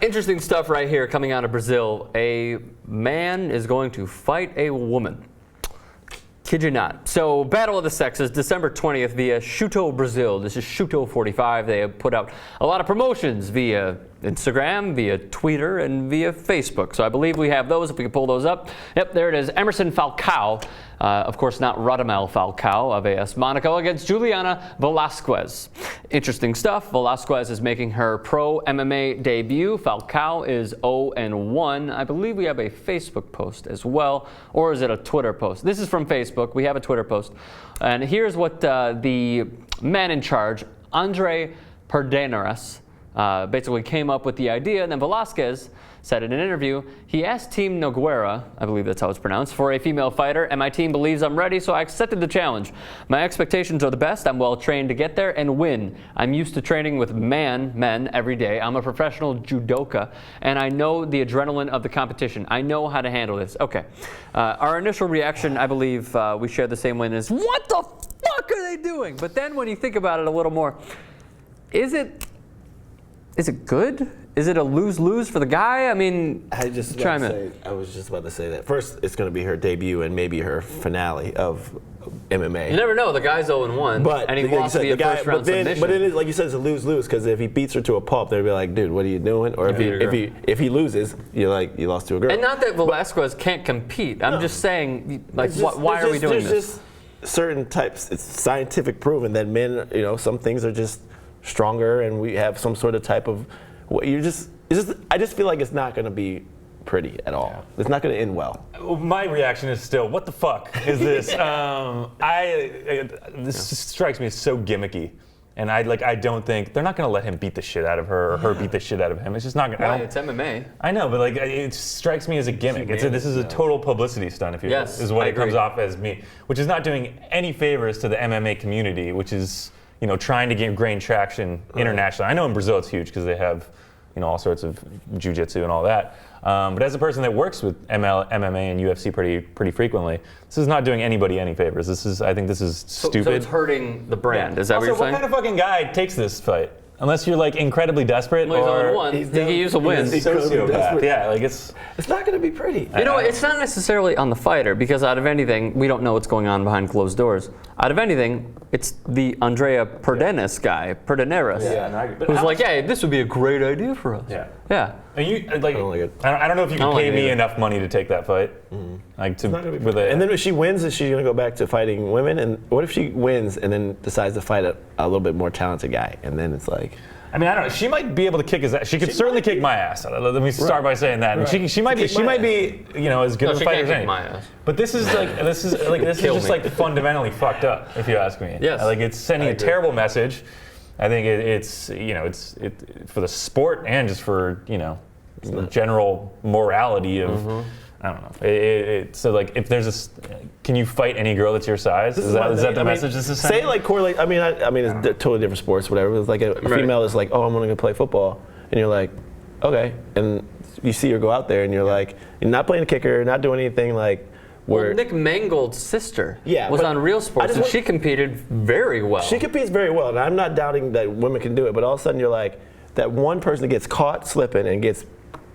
Interesting stuff right here coming out of Brazil. A man is going to fight a woman. Kid you not. So, Battle of the Sexes, December 20th via Shooto Brazil. This is Shooto 45. They have put out a lot of promotions via Instagram, via Twitter, and via Facebook. So I believe we have those, if we can pull those up. Yep, there it is. Emerson Falcao, of course not Radamel Falcao of AS Monaco, against Juliana Velasquez. Interesting stuff. Velasquez is making her pro MMA debut. Falcao is 0-1. I believe we have a Facebook post as well, or is it a Twitter post? This is from Facebook. We have a Twitter post. And here's what the man in charge, Andre Pederneiras, basically came up with the idea, and then Velasquez said in an interview, he asked Team Nogueira, I believe that's how it's pronounced, for a female fighter, and my team believes I'm ready, so I accepted the challenge. My expectations are the best. I'm well trained to get there and win. I'm used to training with men every day. I'm a professional judoka, and I know the adrenaline of the competition. I know how to handle this. Okay. Our initial reaction, I believe we share the same one, is, what the fuck are they doing? But then when you think about it a little more, is it good? Is it a lose-lose for the guy? I mean, I was just about to say that. First, it's going to be her debut and maybe her finale of MMA. You never know. The guy's 0-1, and he lost via first-round submission. But it is, like you said, it's a lose-lose, because if he beats her to a pulp, they'll be like, dude, what are you doing? Or if he loses, you're like, you lost to a girl. And not that Velasquez can't compete. I'm just saying, like, why are we doing this? There's just certain types. It's scientific proven that men, some things are just stronger, and we have some sort of type of. I just feel like it's not going to be pretty at all. Yeah. It's not going to end well. My reaction is still, what the fuck is this? This just strikes me as so gimmicky. And I don't think they're not going to let him beat the shit out of her, or her beat the shit out of him. It's just not going to. Why? It's MMA. I know, but it strikes me as a gimmick. This is a total publicity stunt, if you will, is what it comes off as me, which is not doing any favors to the MMA community, which is trying to gain traction internationally. I know in Brazil it's huge because they have all sorts of jiu-jitsu and all that. But as a person that works with MMA and UFC pretty frequently, this is not doing anybody any favors. I think this is stupid. So it's hurting the brand. Is that what you're saying? What kind of fucking guy takes this fight? Unless you're incredibly desperate, or he can use a win. He's a sociopath. Yeah, it's not going to be pretty. It's not necessarily on the fighter, because out of anything, we don't know what's going on behind closed doors. Out of anything, it's the Andrea Pederneiras guy, who's like, hey, this would be a great idea for us. Yeah. And I don't know if you can pay me enough money to take that fight. Mm-hmm. And then if she wins, is she going to go back to fighting women? And what if she wins and then decides to fight a little bit more talented guy? And then it's like, I mean, I don't know. She might be able to kick his ass. She could certainly kick my ass. Let me start by saying that. And she might be as good as a fighter as any. My ass. But this is just fundamentally fucked up, if you ask me. Yes. It's sending a terrible message. I think it's for the sport and just for the general morality of. I don't know. So if there's can you fight any girl that's your size? Is that the message this is sending? Say correlate. I mean, it's totally different sports, whatever. It's like a female is like, oh, I'm going to play football, and you're like, okay, and you see her go out there, and you're like, you're not playing a kicker, not doing anything like. Well, Nick Mangold's sister was on Real Sports, and she competed very well. She competes very well, and I'm not doubting that women can do it, but all of a sudden you're like, that one person that gets caught slipping and gets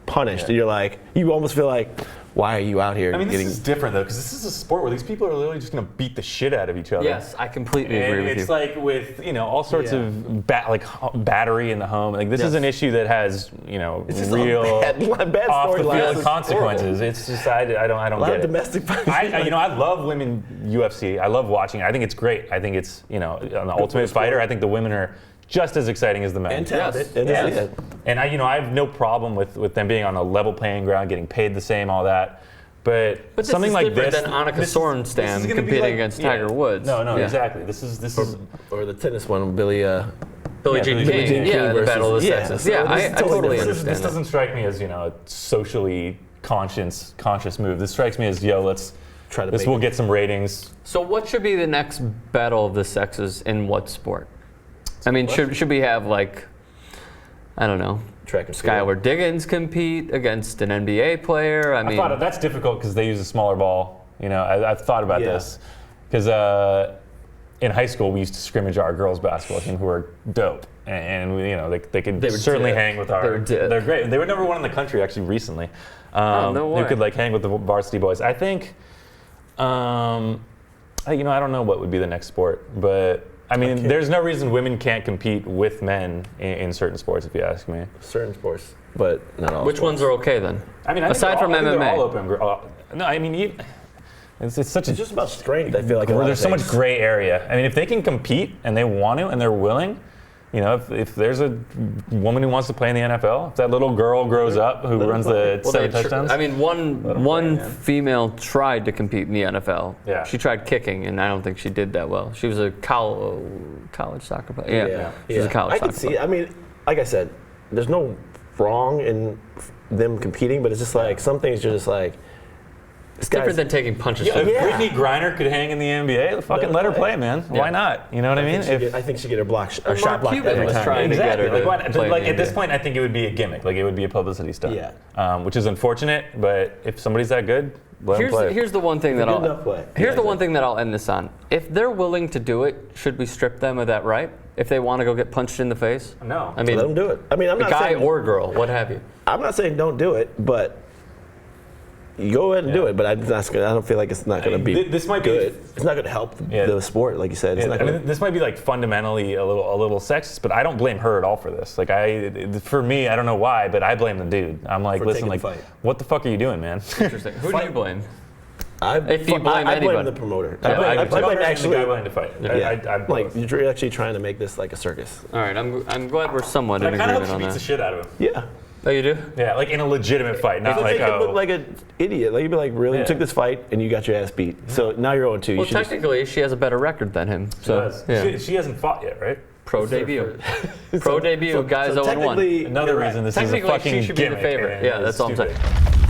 punished, and you're like, you almost feel like, why are you out here? I mean, this is different though, because this is a sport where these people are literally just going to beat the shit out of each other. Yes, I completely agree with you. It's like with all sorts of battery in the home. This is an issue that has real bad off the field consequences. It's just I don't get it. Domestic violence. I love women UFC. I love watching it. I think it's great. I think it's on the Ultimate Fighter. I think the women are just as exciting as the men. And talented. Yes. And I have no problem with them being on a level playing ground, getting paid the same, all that. But something like this, than Annika Sorenstam competing against Tiger Woods. No, exactly. This is or the tennis one, Billie Jean King. The Battle of the Sexes. Yeah, I totally understand. This doesn't strike me as a socially conscious move. This strikes me as let's try to. This will get some ratings. So what should be the next Battle of the Sexes in what sport? I mean, should we have I don't know, track and Skylar Diggins compete against an NBA player? I mean, that's difficult because they use a smaller ball. I've thought about this because in high school, we used to scrimmage our girls basketball team, who are dope, and we, they could They were certainly dead. hang with our. They were dead. They're great. They were number 1 in the country actually recently. No way. They could hang with the varsity boys. I think. I don't know what would be the next sport, but I mean, there's no reason women can't compete with men in certain sports, if you ask me. Certain sports, but not all. Which ones are okay then? I mean, aside from I think they're MMA. all open. No, I mean, it's such a. It's just about strength. I feel like There's so much gray area. I mean, if they can compete and they want to and they're willing, if there's a woman who wants to play in the NFL, if that little girl grows up who runs the 7 touchdowns. I mean, one female tried to compete in the NFL. Yeah. She tried kicking, and I don't think she did that well. She was a college soccer player. Yeah. She was a college I soccer can see. player. I mean, like I said, there's no wrong in them competing, but it's just like some things you're just like. This guy's Different than taking punches. If Brittany Griner could hang in the NBA, fucking let her play, man. Why not? You know what I mean? I think she get her block Mark shot blocked Cuban every was time. trying to get her Exactly. to Like, play in the at this NBA. point, I think it would be a gimmick. Like, it would be a publicity stunt. Yeah. Which is unfortunate, but if somebody's that good, let them play. Here's the one thing that Good enough play. Here's the one thing that I'll end this on. If they're willing to do it, should we strip them of that right? If they want to go get punched in the face? No. I mean, Let them do it. I mean, I'm not guy saying or girl, what have you. I'm not saying don't do it, but you go ahead and do it. But I don't feel like it's not going to be this might be good. It's not going to help the sport, like you said. It's not gonna, this might be like fundamentally a little sexist, but I don't blame her at all for this. Like for me, I don't know why, but I blame the dude. I'm like, For listen, taking like, the fight. what the fuck are you doing, man? Interesting. Who do you blame? If you blame I blame anybody. the promoter. Yeah, I blame the guy actually. willing to fight. Like you're actually trying to make this like a circus. All right, I'm glad we're somewhat in I kind of hope agreement she on beats the that. shit out of him. Yeah. Oh, you do? Yeah, like in a legitimate fight, not Like, like you look like an idiot. Like you'd be like, really, Yeah. you took this fight and you got your ass beat. So now you're 0-2. You Well, should just- technically, she has a better record than him. So, yeah. She hasn't fought yet, right? Pro debut. Pro debut, guys so 0-1. technically, Another you're reason right. this is a Technically, fucking she should be the gimmick, favorite. and Yeah, it's that's all I'm stupid. saying.